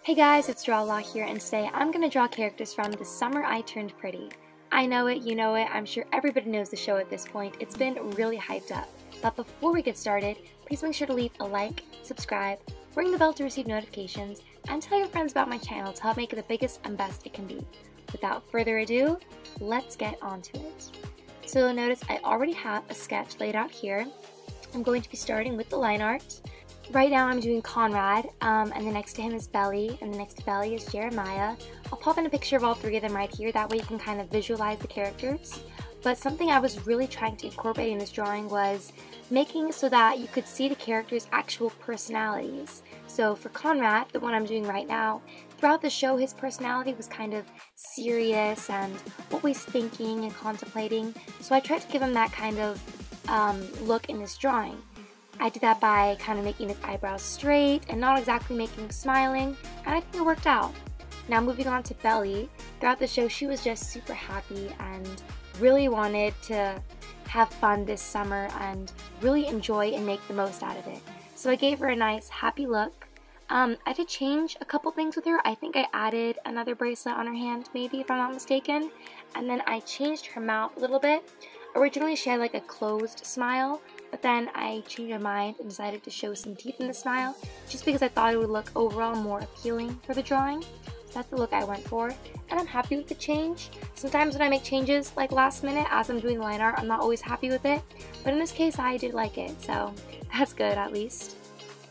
Hey guys, it's Drawlaw here, and today I'm going to draw characters from The Summer I Turned Pretty. I know it, you know it, I'm sure everybody knows the show at this point. It's been really hyped up. But before we get started, please make sure to leave a like, subscribe, ring the bell to receive notifications, and tell your friends about my channel to help make it the biggest and best it can be. Without further ado, let's get on to it. So you'll notice I already have a sketch laid out here. I'm going to be starting with the line art. Right now I'm doing Conrad, and the next to him is Belly, and the next to Belly is Jeremiah. I'll pop in a picture of all three of them right here, that way you can kind of visualize the characters. But something I was really trying to incorporate in this drawing was making it so that you could see the characters' actual personalities. So for Conrad, the one I'm doing right now, throughout the show his personality was kind of serious and always thinking and contemplating, so I tried to give him that kind of look in this drawing. I did that by kind of making his eyebrows straight and not exactly making him smiling, and I think it worked out. Now moving on to Belly, throughout the show she was just super happy and really wanted to have fun this summer and really enjoy and make the most out of it. So I gave her a nice happy look. I did change a couple things with her. I think I added another bracelet on her hand maybe, if I'm not mistaken, and then I changed her mouth a little bit. Originally she had like a closed smile, but then I changed my mind and decided to show some teeth in the smile just because I thought it would look overall more appealing for the drawing. So that's the look I went for, and I'm happy with the change. Sometimes when I make changes like last minute as I'm doing line art, I'm not always happy with it, but in this case I did like it, so that's good at least.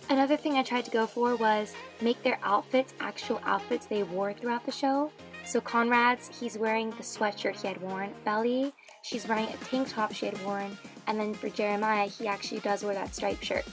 Another thing I tried to go for was make their outfits actual outfits they wore throughout the show. So Conrad's, he's wearing the sweatshirt he had worn. Belly, she's wearing a tank top she had worn. And then for Jeremiah, he actually does wear that striped shirt.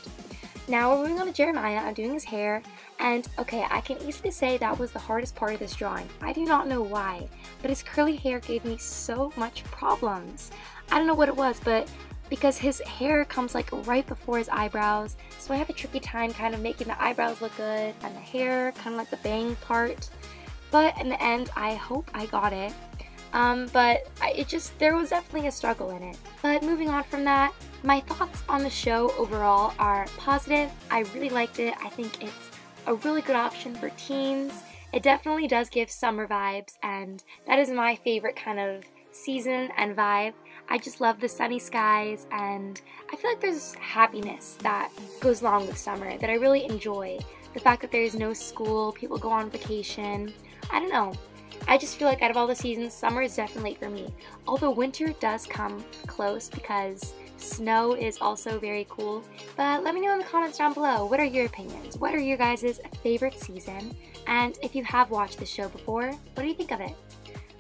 Now we're moving on to Jeremiah. I'm doing his hair. And okay, I can easily say that was the hardest part of this drawing. I do not know why, but his curly hair gave me so much problems. I don't know what it was, but because his hair comes like right before his eyebrows, so I have a tricky time kind of making the eyebrows look good and the hair, kind of like the bang part. But in the end, I hope I got it. There was definitely a struggle in it. But moving on from that, my thoughts on the show overall are positive. I really liked it. I think it's a really good option for teens. It definitely does give summer vibes, and that is my favorite kind of season and vibe. I just love the sunny skies, and I feel like there's happiness that goes along with summer that I really enjoy. The fact that there's no school, people go on vacation, I don't know. I just feel like out of all the seasons, summer is definitely for me. Although winter does come close because snow is also very cool. But let me know in the comments down below, what are your opinions? What are your guys' favorite season? And if you have watched the show before, what do you think of it?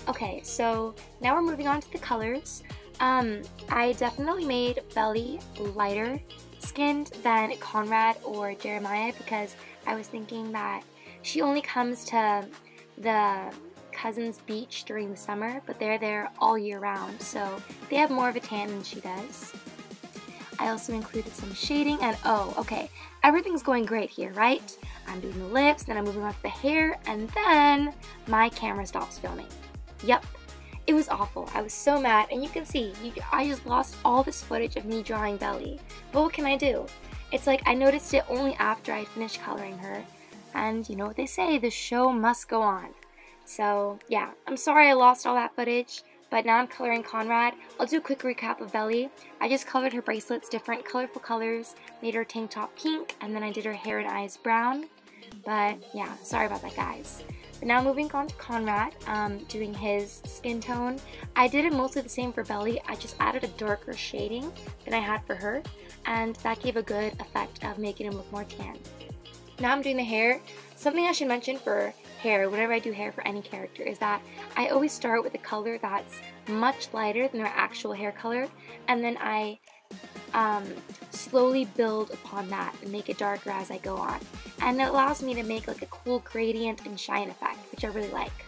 Okay, so now we're moving on to the colors. I definitely made Belly lighter skinned than Conrad or Jeremiah because I was thinking that she only comes to the cousin's beach during the summer, but they're there all year round, so they have more of a tan than she does. I also included some shading, and oh, okay, everything's going great here, right? I'm doing the lips, then I'm moving on to the hair, and then my camera stops filming. Yep, it was awful. I was so mad, and you can see, I just lost all this footage of me drawing Belly. But what can I do? It's like I noticed it only after I finished coloring her, and you know what they say, the show must go on. So yeah, I'm sorry I lost all that footage, but now I'm coloring Conrad. I'll do a quick recap of Belly. I just colored her bracelets different colorful colors, made her tank top pink, and then I did her hair and eyes brown. But yeah, sorry about that guys. But now moving on to Conrad, doing his skin tone. I did it mostly the same for Belly, I just added a darker shading than I had for her, and that gave a good effect of making him look more tan. Now I'm doing the hair. Something I should mention for hair, whenever I do hair for any character, is that I always start with a color that's much lighter than their actual hair color, and then I slowly build upon that and make it darker as I go on. And it allows me to make like a cool gradient and shine effect, which I really like.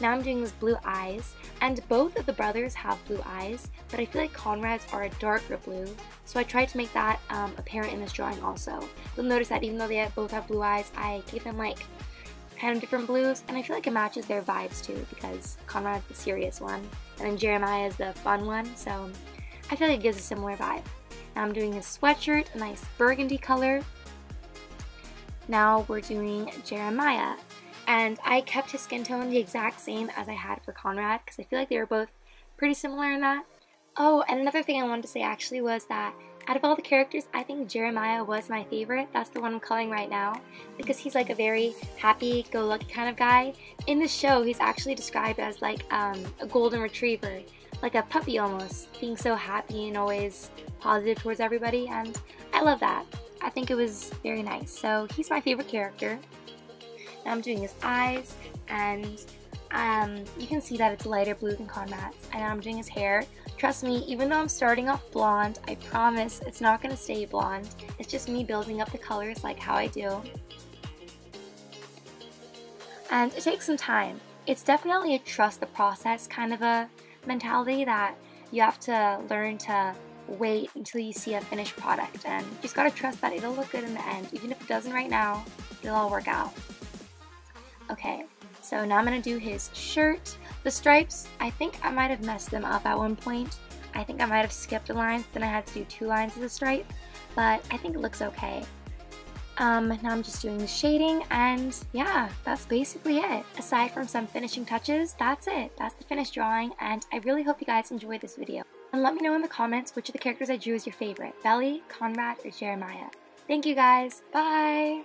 Now I'm doing his blue eyes, and both of the brothers have blue eyes, but I feel like Conrad's are a darker blue, so I tried to make that apparent in this drawing also. You'll notice that even though they both have blue eyes, I gave them like kind of different blues, and I feel like it matches their vibes too, because Conrad's the serious one, and then Jeremiah is the fun one, so I feel like it gives a similar vibe. Now I'm doing his sweatshirt, a nice burgundy color. Now we're doing Jeremiah. And I kept his skin tone the exact same as I had for Conrad because I feel like they were both pretty similar in that. Oh, and another thing I wanted to say actually was that out of all the characters, I think Jeremiah was my favorite. That's the one I'm coloring right now because he's like a very happy-go-lucky kind of guy. In the show, he's actually described as like a golden retriever, like a puppy almost, being so happy and always positive towards everybody, and I love that. I think it was very nice. So he's my favorite character. Now I'm doing his eyes, and you can see that it's lighter blue than Conrad's. And now I'm doing his hair. Trust me, even though I'm starting off blonde, I promise it's not going to stay blonde. It's just me building up the colors like how I do. And it takes some time. It's definitely a trust the process kind of a mentality that you have to learn to wait until you see a finished product, and you just gotta trust that it'll look good in the end. Even if it doesn't right now, it'll all work out. Okay, so now I'm gonna do his shirt. The stripes, I think I might have messed them up at one point. I think I might have skipped a line, then I had to do 2 lines of the stripe, but I think it looks okay. Now I'm just doing the shading, and yeah, that's basically it. Aside from some finishing touches, that's it. That's the finished drawing, and I really hope you guys enjoyed this video. And let me know in the comments which of the characters I drew is your favorite, Belly, Conrad, or Jeremiah. Thank you guys. Bye!